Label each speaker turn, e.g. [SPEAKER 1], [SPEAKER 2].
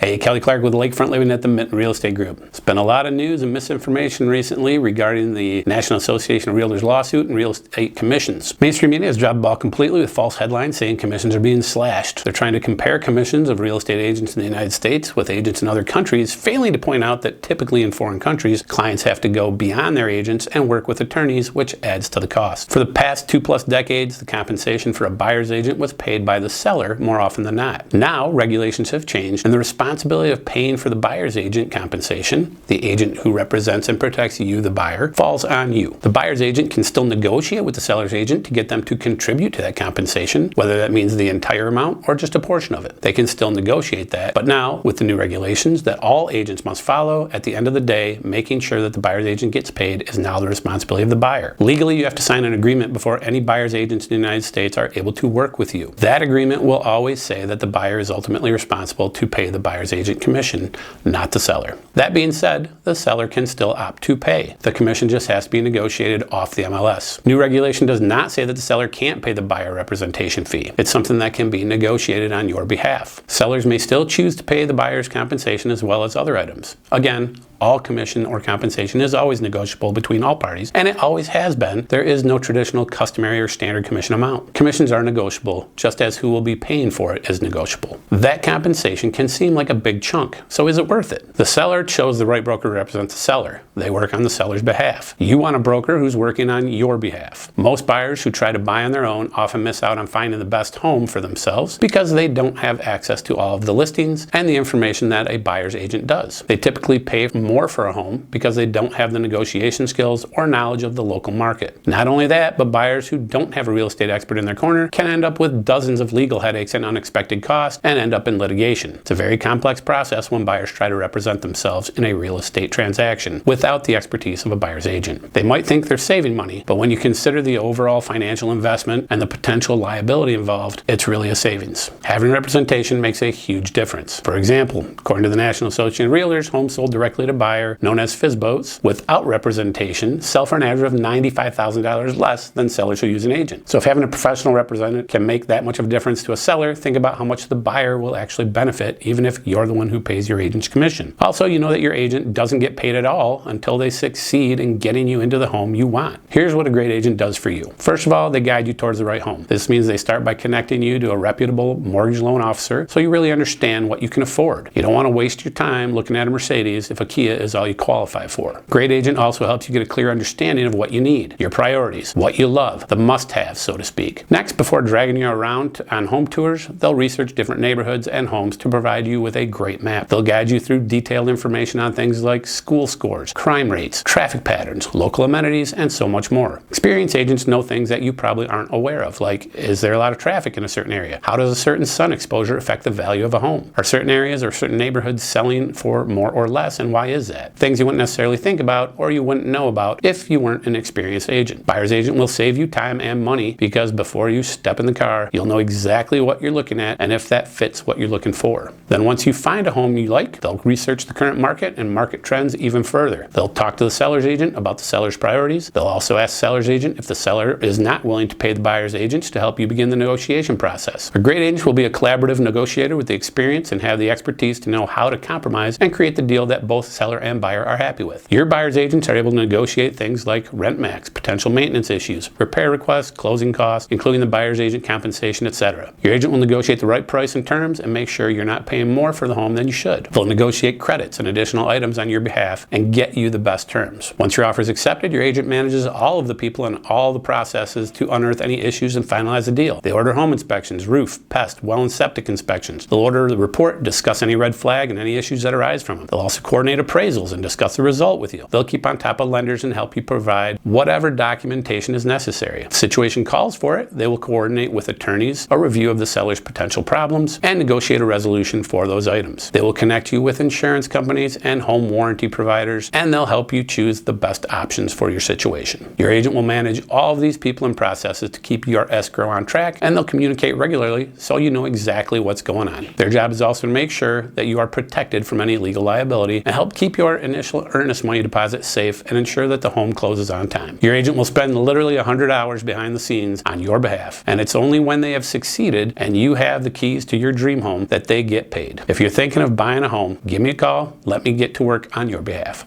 [SPEAKER 1] Hey, Kelly Clark with Lakefront Living at the Minton Real Estate Group. There's been a lot of news and misinformation recently regarding the National Association of Realtors lawsuit and real estate commissions. Mainstream media has dropped the ball completely with false headlines saying commissions are being slashed. They're trying to compare commissions of real estate agents in the United States with agents in other countries, failing to point out that typically in foreign countries, clients have to go beyond their agents and work with attorneys, which adds to the cost. For the past 2+ decades, the compensation for a buyer's agent was paid by the seller more often than not. Now, regulations have changed, and the responsibility of paying for the buyer's agent compensation, the agent who represents and protects you, the buyer, falls on you. The buyer's agent can still negotiate with the seller's agent to get them to contribute to that compensation, whether that means the entire amount or just a portion of it. They can still negotiate that, but now, with the new regulations that all agents must follow, at the end of the day, making sure that the buyer's agent gets paid is now the responsibility of the buyer. Legally, you have to sign an agreement before any buyer's agents in the United States are able to work with you. That agreement will always say that the buyer is ultimately responsible to pay the buyer's agent commission, not the seller. That being said, the seller can still opt to pay. The commission just has to be negotiated off the MLS. New regulation does not say that the seller can't pay the buyer representation fee. It's something that can be negotiated on your behalf. Sellers may still choose to pay the buyer's compensation as well as other items. Again, all commission or compensation is always negotiable between all parties, and it always has been. There is no traditional, customary, or standard commission amount. Commissions are negotiable, just as who will be paying for it is negotiable. That compensation can seem like a big chunk, so is it worth it? The seller chose the right broker to represent the seller. They work on the seller's behalf. You want a broker who's working on your behalf. Most buyers who try to buy on their own often miss out on finding the best home for themselves because they don't have access to all of the listings and the information that a buyer's agent does. They typically pay more for a home because they don't have the negotiation skills or knowledge of the local market. Not only that, but buyers who don't have a real estate expert in their corner can end up with dozens of legal headaches and unexpected costs and end up in litigation. It's a very complex process when buyers try to represent themselves in a real estate transaction without the expertise of a buyer's agent. They might think they're saving money, but when you consider the overall financial investment and the potential liability involved, it's really a savings. Having representation makes a huge difference. For example, according to the National Association of Realtors, homes sold directly to buyer, known as FSBOs, without representation, sell for an average of $95,000 less than sellers who use an agent. So if having a professional representative can make that much of a difference to a seller, think about how much the buyer will actually benefit, even if you're the one who pays your agent's commission. Also, you know that your agent doesn't get paid at all until they succeed in getting you into the home you want. Here's what a great agent does for you. First of all, they guide you towards the right home. This means they start by connecting you to a reputable mortgage loan officer so you really understand what you can afford. You don't want to waste your time looking at a Mercedes if a Kia is all you qualify for. Great agent also helps you get a clear understanding of what you need, your priorities, what you love, the must-haves, so to speak. Next, before dragging you around on home tours, they'll research different neighborhoods and homes to provide you with a great map. They'll guide you through detailed information on things like school scores, crime rates, traffic patterns, local amenities, and so much more. Experienced agents know things that you probably aren't aware of, like, is there a lot of traffic in a certain area? How does a certain sun exposure affect the value of a home? Are certain areas or certain neighborhoods selling for more or less, and why is that? Things you wouldn't necessarily think about or you wouldn't know about if you weren't an experienced agent. Buyer's agent will save you time and money because before you step in the car, you'll know exactly what you're looking at and if that fits what you're looking for. Then once you find a home you like, they'll research the current market and market trends even further. They'll talk to the seller's agent about the seller's priorities. They'll also ask the seller's agent if the seller is not willing to pay the buyer's agents to help you begin the negotiation process. A great agent will be a collaborative negotiator with the experience and have the expertise to know how to compromise and create the deal that both seller and buyer are happy with. Your buyer's agents are able to negotiate things like rent max, potential maintenance issues, repair requests, closing costs, including the buyer's agent compensation, etc. Your agent will negotiate the right price and terms and make sure you're not paying more for the home than you should. They'll negotiate credits and additional items on your behalf and get you the best terms. Once your offer is accepted, your agent manages all of the people and all the processes to unearth any issues and finalize the deal. They order home inspections, roof, pest, well and septic inspections. They'll order the report, discuss any red flag and any issues that arise from them. They'll also coordinate appraisals and discuss the result with you. They'll keep on top of lenders and help you provide whatever documentation is necessary. If the situation calls for it, they will coordinate with attorneys a review of the seller's potential problems and negotiate a resolution for those items. They will connect you with insurance companies and home warranty providers, and they'll help you choose the best options for your situation. Your agent will manage all of these people and processes to keep your escrow on track, and they'll communicate regularly so you know exactly what's going on. Their job is also to make sure that you are protected from any legal liability and help keep your initial earnest money deposit safe and ensure that the home closes on time. Your agent will spend literally 100 hours behind the scenes on your behalf, and it's only when they have succeeded and you have the keys to your dream home that they get paid. If you're thinking of buying a home, give me a call. Let me get to work on your behalf.